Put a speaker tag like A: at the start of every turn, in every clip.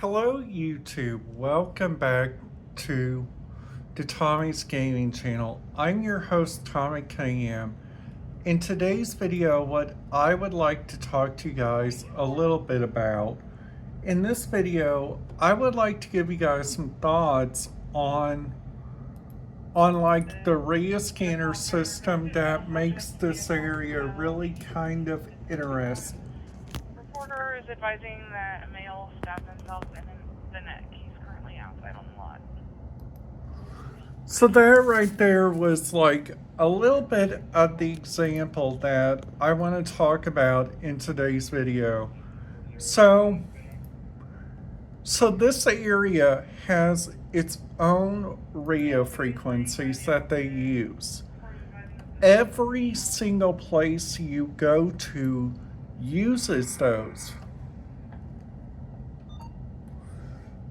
A: Hello YouTube, welcome back to the Tommy's Gaming channel. I'm your host Tommy KM. In today's video, what I would like to talk to you guys a little bit about. In this video, I would like to give you guys some thoughts on like the RIA scanner system that makes this area really kind of interesting.
B: Reporter is advising that a male stabbed himself in the neck. He's currently outside on the lot.
A: So that right there was like a little bit of the example that I want to talk about in today's video. So this area has its own radio frequencies that they use. Every single place you go to uses those.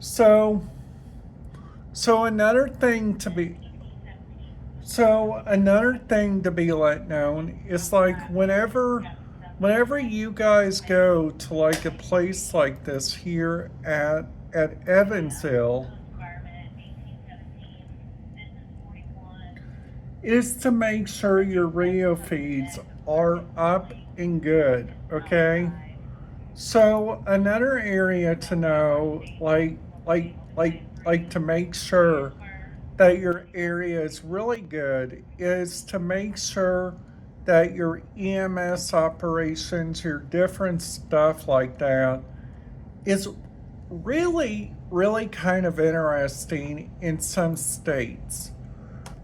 A: So another thing to be let known is like whenever you guys go to like a place like this here at Evansville, is to make sure your radio feeds are up and good, okay? So another area to know, like to make sure that your area is really good, is to make sure that your EMS operations, your different stuff like that, is really kind of interesting in some states.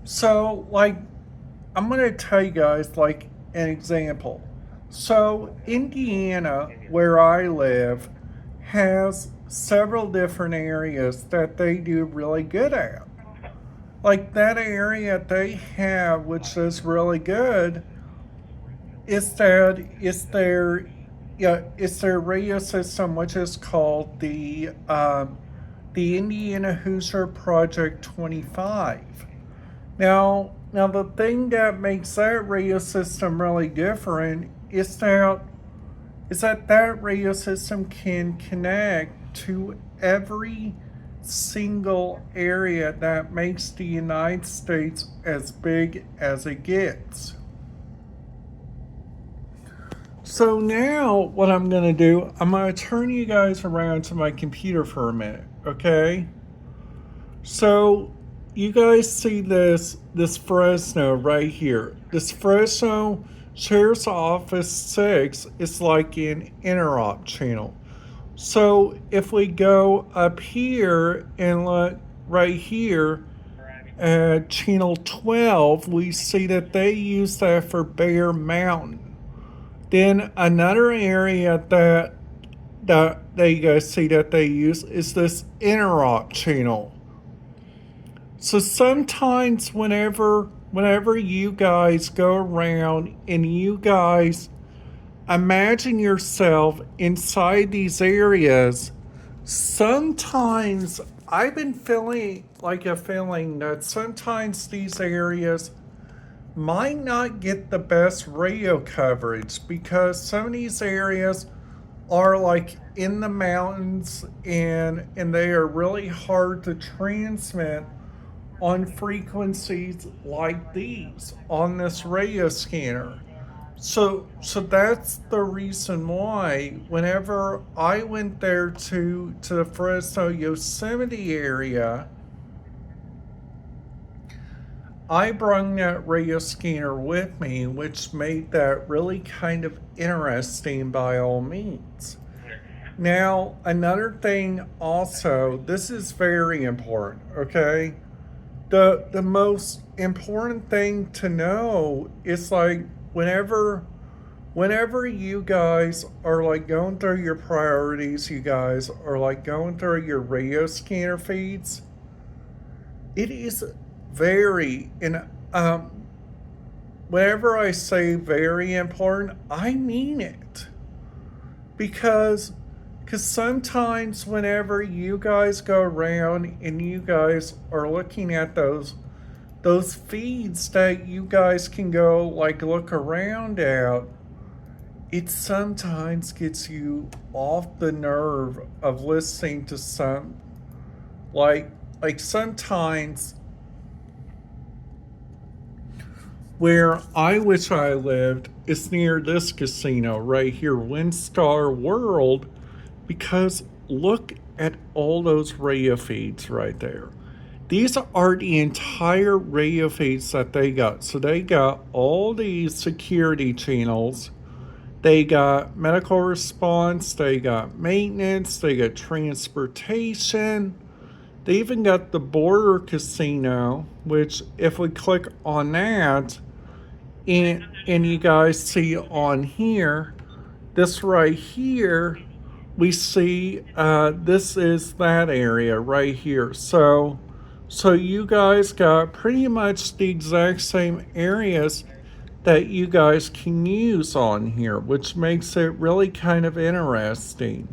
A: So like, I'm going to tell you guys like an example. So Indiana, where I live, has several different areas that they do really good at. Like that area they have, which is really good, is their radio system, which is called the Indiana Hoosier Project 25. Now the thing that makes that radio system really different is that radio system can connect to every single area that makes the United States as big as it gets. So now what I'm going to do, I'm going to turn you guys around to my computer for a minute, okay? So you guys see this Fresno right here. This Fresno Sheriff's Office 6 is like an interop channel. So if we go up here and look right here at channel 12, we see that they use that for Bear Mountain. Then another area that you guys see that they use is this interop channel. So sometimes whenever you guys go around and you guys imagine yourself inside these areas, sometimes I've been feeling like a feeling that sometimes these areas might not get the best radio coverage because some of these areas are like in the mountains and they are really hard to transmit on frequencies like these on this radio scanner. So that's the reason why whenever I went there to the Fresno Yosemite area, I brought that radio scanner with me, which made that really kind of interesting by all means. Now, another thing also, this is very important, okay? The most important thing to know is like whenever you guys are like going through your priorities, you guys are like going through your radio scanner feeds, it is very, and whenever I say very important, I mean it. Because sometimes whenever you guys go around and you guys are looking at those feeds that you guys can go like look around at, it sometimes gets you off the nerve of listening to some, like sometimes where I wish I lived is near this casino right here, WinStar World, because look at all those radio feeds right there. These are the entire radio feeds that they got. So they got all these security channels. They got medical response, they got maintenance, they got transportation. They even got the border casino, which if we click on that, and you guys see on here, this right here, we see this is that area right here. So you guys got pretty much the exact same areas that you guys can use on here, which makes it really kind of interesting.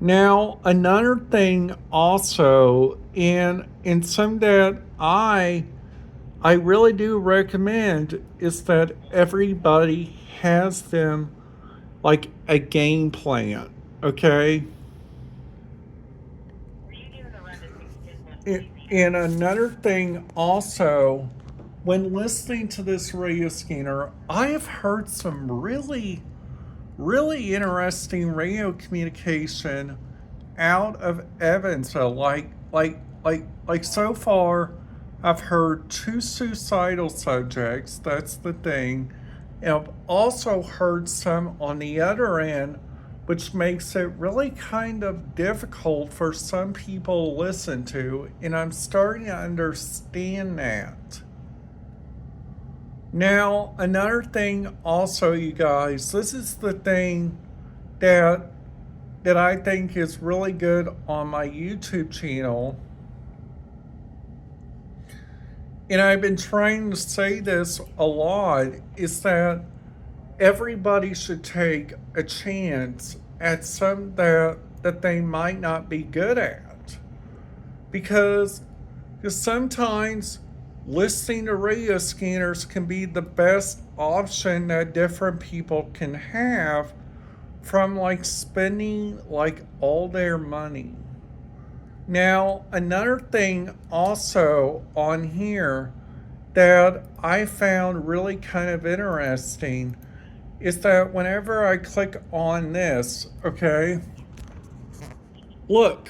A: Now, another thing also, and some that I really do recommend is that everybody has them like a game plan, okay? And another thing also, when listening to this radio scanner, I have heard some really, really interesting radio communication out of Evansville. Like so far, I've heard 2 suicidal subjects. That's the thing. And I've also heard some on the other end, which makes it really kind of difficult for some people to listen to. And I'm starting to understand that. Now, another thing also, you guys, this is the thing that I think is really good on my YouTube channel. And I've been trying to say this a lot, is that everybody should take a chance at some that they might not be good at. Because sometimes listening to radio scanners can be the best option that different people can have from like spending like all their money. Now, another thing also on here that I found really kind of interesting is that whenever I click on this, okay, look,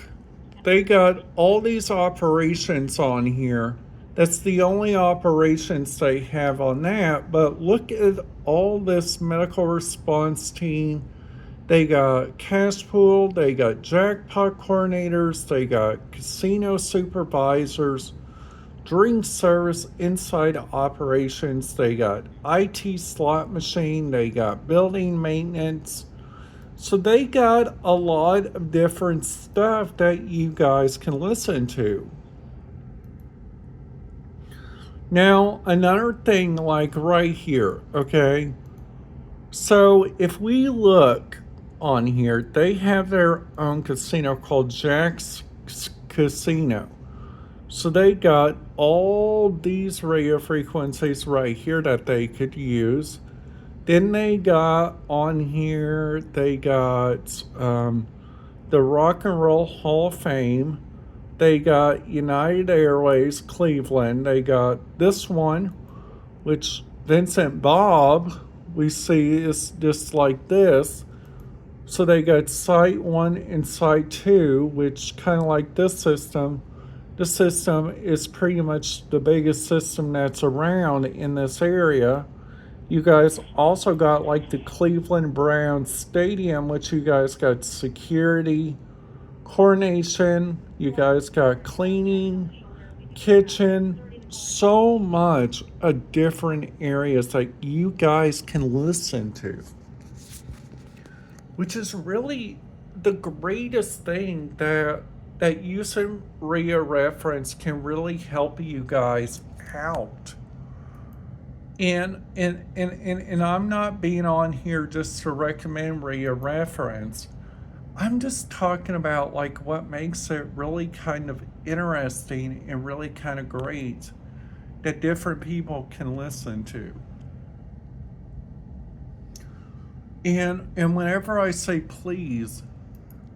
A: they got all these operations on here. That's the only operations they have on that, but look at all this medical response team. They got cash pool, they got jackpot coordinators, they got casino supervisors, drink service inside operations, they got IT slot machine, they got building maintenance. So they got a lot of different stuff that you guys can listen to. Now, another thing like right here, okay? So if we look on here, they have their own casino called Jack's Casino. So they got all these radio frequencies right here that they could use. Then they got on here, they got the Rock and Roll Hall of Fame. They got United Airways Cleveland. They got this one, which Vincent Bob, we see is just like this. So they got Site 1 and Site 2, which kind of like this system. This system is pretty much the biggest system that's around in this area. You guys also got like the Cleveland Browns Stadium, which you guys got security, coordination, you guys got cleaning, kitchen, so much of different areas that you guys can listen to. Which is really the greatest thing that using radio reference can really help you guys out. And I'm not being on here just to recommend radio reference. I'm just talking about like what makes it really kind of interesting and really kind of great that different people can listen to. And whenever I say please,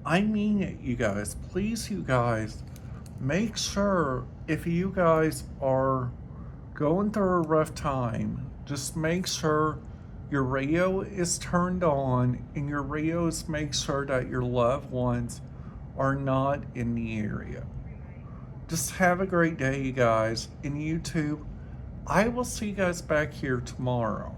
A: I mean it, you guys. Please, you guys, make sure if you guys are going through a rough time, just make sure your radio is turned on and your radios make sure that your loved ones are not in the area. Just have a great day, you guys. And YouTube, I will see you guys back here tomorrow.